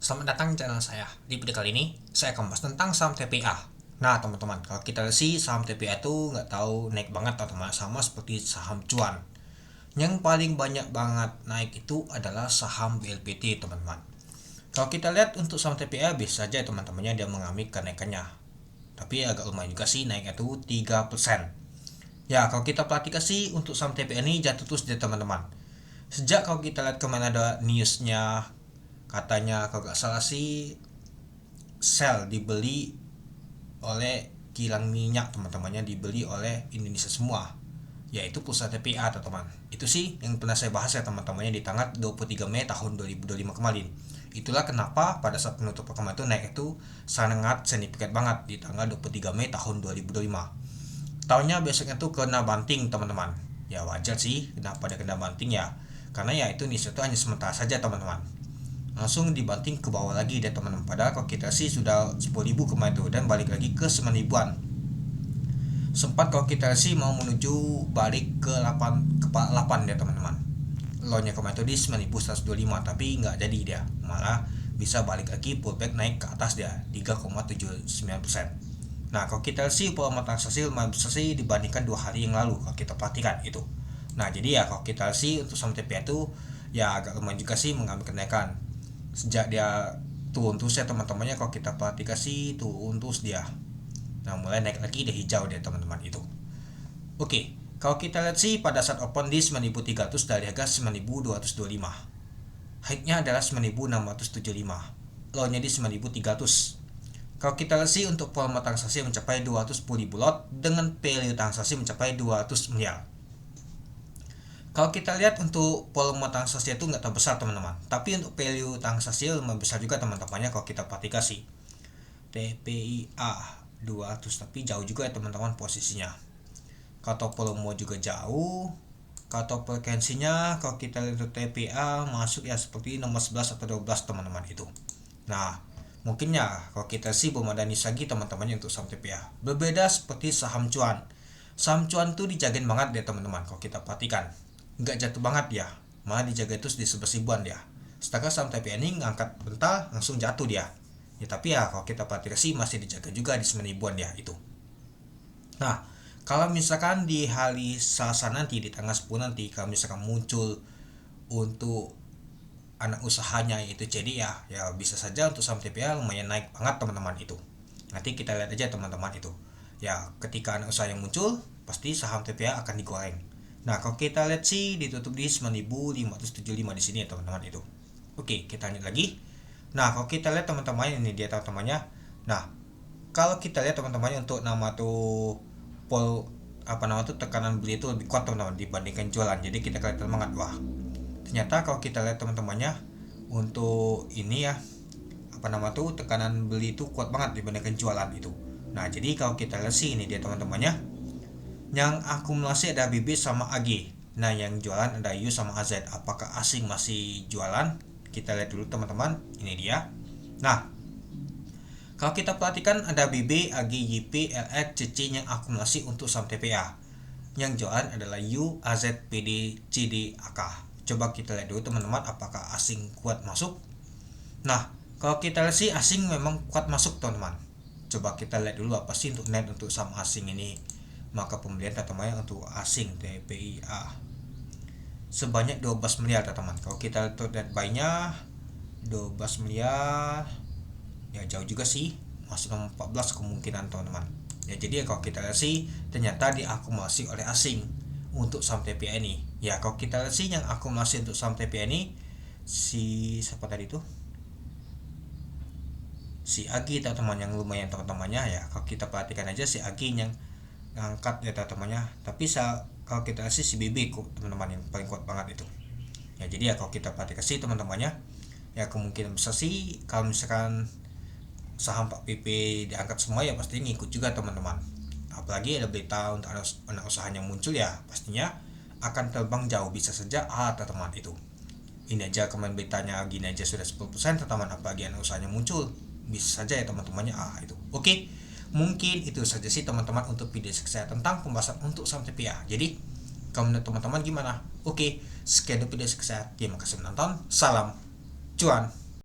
Selamat datang di channel saya. Di video kali ini, saya akan bahas tentang saham TPA. Nah, teman-teman, kalau kita lihat sih saham TPA itu nggak tahu naik banget atau teman, sama seperti saham cuan. Yang paling banyak banget naik itu adalah saham BLPT, teman-teman. Kalau kita lihat untuk saham TPA, bisa saja teman-temannya dia mengalami kenaikannya. Tapi agak lumayan juga sih, naiknya itu 3%. Ya, kalau kita perhatikan sih untuk saham TPA ini jatuh terus deh, teman-teman. Sejak kalau kita lihat kemana ada newsnya, katanya kalau nggak salah sih Shell dibeli oleh kilang minyak, teman-temannya dibeli oleh Indonesia semua, yaitu perusahaan TPA, teman-teman. Itu sih yang pernah saya bahas ya, teman-temannya, di tanggal 23 Mei tahun 2025 kemarin. Itulah kenapa pada saat penutupan kemarin itu naik itu sangat signifikan banget di tanggal 23 Mei tahun 2025. Tahunnya besoknya tuh kena banting, teman-teman. Ya wajar sih kenapa dia kena banting ya, karena ya itu nih itu hanya sementara saja, teman-teman. Langsung dibanting ke bawah lagi deh, teman-teman. Padahal kalau kita sih sudah 10.000 kemarin tuh, dan balik lagi ke 9.000-an. Sempat kalau kita sih mau menuju balik ke 8 deh, teman-teman. Low-nya kemarin tuh di 9.125, tapi nggak jadi dia. Malah bisa balik lagi pullback naik ke atas dia 3,79%. Nah, kalau kita sih volume transaksi lumayan besar sih dibandingkan 2 hari yang lalu kalau kita perhatikan itu. Nah, jadi ya kalau kita sih untuk saham TPA itu ya agak lumayan juga sih mengalami kenaikan. Sejak dia turun terus ya, teman-temannya, kalau kita perhatikan sih turun terus dia. Nah, mulai naik lagi dia hijau dia, teman-teman itu. Oke, kalau kita lihat sih pada saat open di 9.300 dari harga 9.225. High-nya adalah 9.675. Low-nya di 9.300. Kalau kita lihat sih untuk volume transaksi mencapai 210.000 lot dengan value transaksi mencapai 200 miliar. Kalau kita lihat untuk volume transaksi itu nggak terlalu besar, teman-teman, tapi untuk value transaksi lumayan besar juga, teman-temannya, kalau kita perhatikan sih TPIA 200, tapi jauh juga ya, teman-teman, posisinya. Kalau volume juga jauh. Kalau frekuensinya kalau kita lihat untuk TPA masuk ya seperti nomor 11 atau 12, teman-teman itu. Nah, mungkin ya kalau kita sih belum ada niche lagi, teman-temannya, untuk saham TPA. Berbeda seperti saham cuan. Saham cuan tuh dijagain banget deh, teman-teman, kalau kita perhatikan. Nggak jatuh banget ya, malah dijaga terus di 11.000-an dia. Sedangkan saham TPA ini ngangkat bentar langsung jatuh dia. Ya tapi ya kalau kita perhatikan sih masih dijaga juga di 9.000-an dia itu. Nah, kalau misalkan di hari Selasa nanti di tanggal 10 nanti, kalau misalkan muncul untuk anak usahanya itu jadi ya bisa saja untuk saham TPA lumayan naik banget, teman-teman itu. Nanti kita lihat aja, teman-teman itu. Ya, ketika anak usaha yang muncul, pasti saham TPA akan digoreng. Nah, kalau kita lihat sih ditutup di 9.575 di sini ya, teman-teman itu. Oke, kita lanjut lagi. Nah, kalau kita lihat, teman-teman, ini dia, teman-temannya. Nah, kalau kita lihat, teman-temannya, untuk nama tuh tekanan beli itu lebih kuat, teman-teman, dibandingkan jualan. Jadi kita kelihatan banget, wah. Ternyata kalau kita lihat, teman-temannya, untuk ini ya tekanan beli itu kuat banget dibandingkan jualan itu. Nah, jadi kalau kita lihat sih ini dia, teman-temannya. Yang akumulasi ada BB sama AG. Nah, yang jualan ada U sama AZ. Apakah asing masih jualan? Kita lihat dulu, teman-teman. Ini dia. Nah, kalau kita perhatikan ada BB, AG, YP, LX, CC yang akumulasi untuk saham TPA. Yang jualan adalah U, AZ, PD, CD, AK. Coba kita lihat dulu, teman-teman, apakah asing kuat masuk. Nah, kalau kita lihat sih asing memang kuat masuk, teman-teman. Coba kita lihat dulu apa sih untuk net untuk saham asing ini. Maka pembelian, teman-teman, untuk asing TPIA sebanyak 12 miliar, teman-teman. Kalau kita lihat buy-nya 12 miliar, ya jauh juga sih, masuk nomor 14 kemungkinan, teman-teman. Ya jadi kalau kita lihat sih ternyata diakumulasi oleh asing untuk saham TPIA ini. Ya kalau kita lihat sih yang akumulasi untuk saham TPIA ini si siapa tadi tuh, si Agi, teman-teman, yang lumayan, teman-temannya. Ya kalau kita perhatikan aja si Agi yang ngangkat ya, teman-temannya. Tapi kalau kita sih si BB kok, teman-teman, yang paling kuat banget itu. Ya jadi ya kalau kita perhatikan sih, teman-temannya, ya kemungkinan besar sih kalau misalkan saham Pak PP diangkat semua ya pasti ngikut juga, teman-teman. Apalagi ada berita untuk anak usaha yang muncul, ya pastinya akan terbang jauh, bisa saja teman-teman itu. Ini aja kemarin beritanya gini aja sudah 10%, teman-teman, apalagi anak usahanya muncul, bisa saja ya, teman-temannya itu. Oke. Mungkin itu saja sih, teman-teman, untuk video saya tentang pembahasan untuk saham TPA. Jadi, kalau menurut teman-teman gimana? Oke, sekian video saya. Terima kasih menonton. Salam cuan.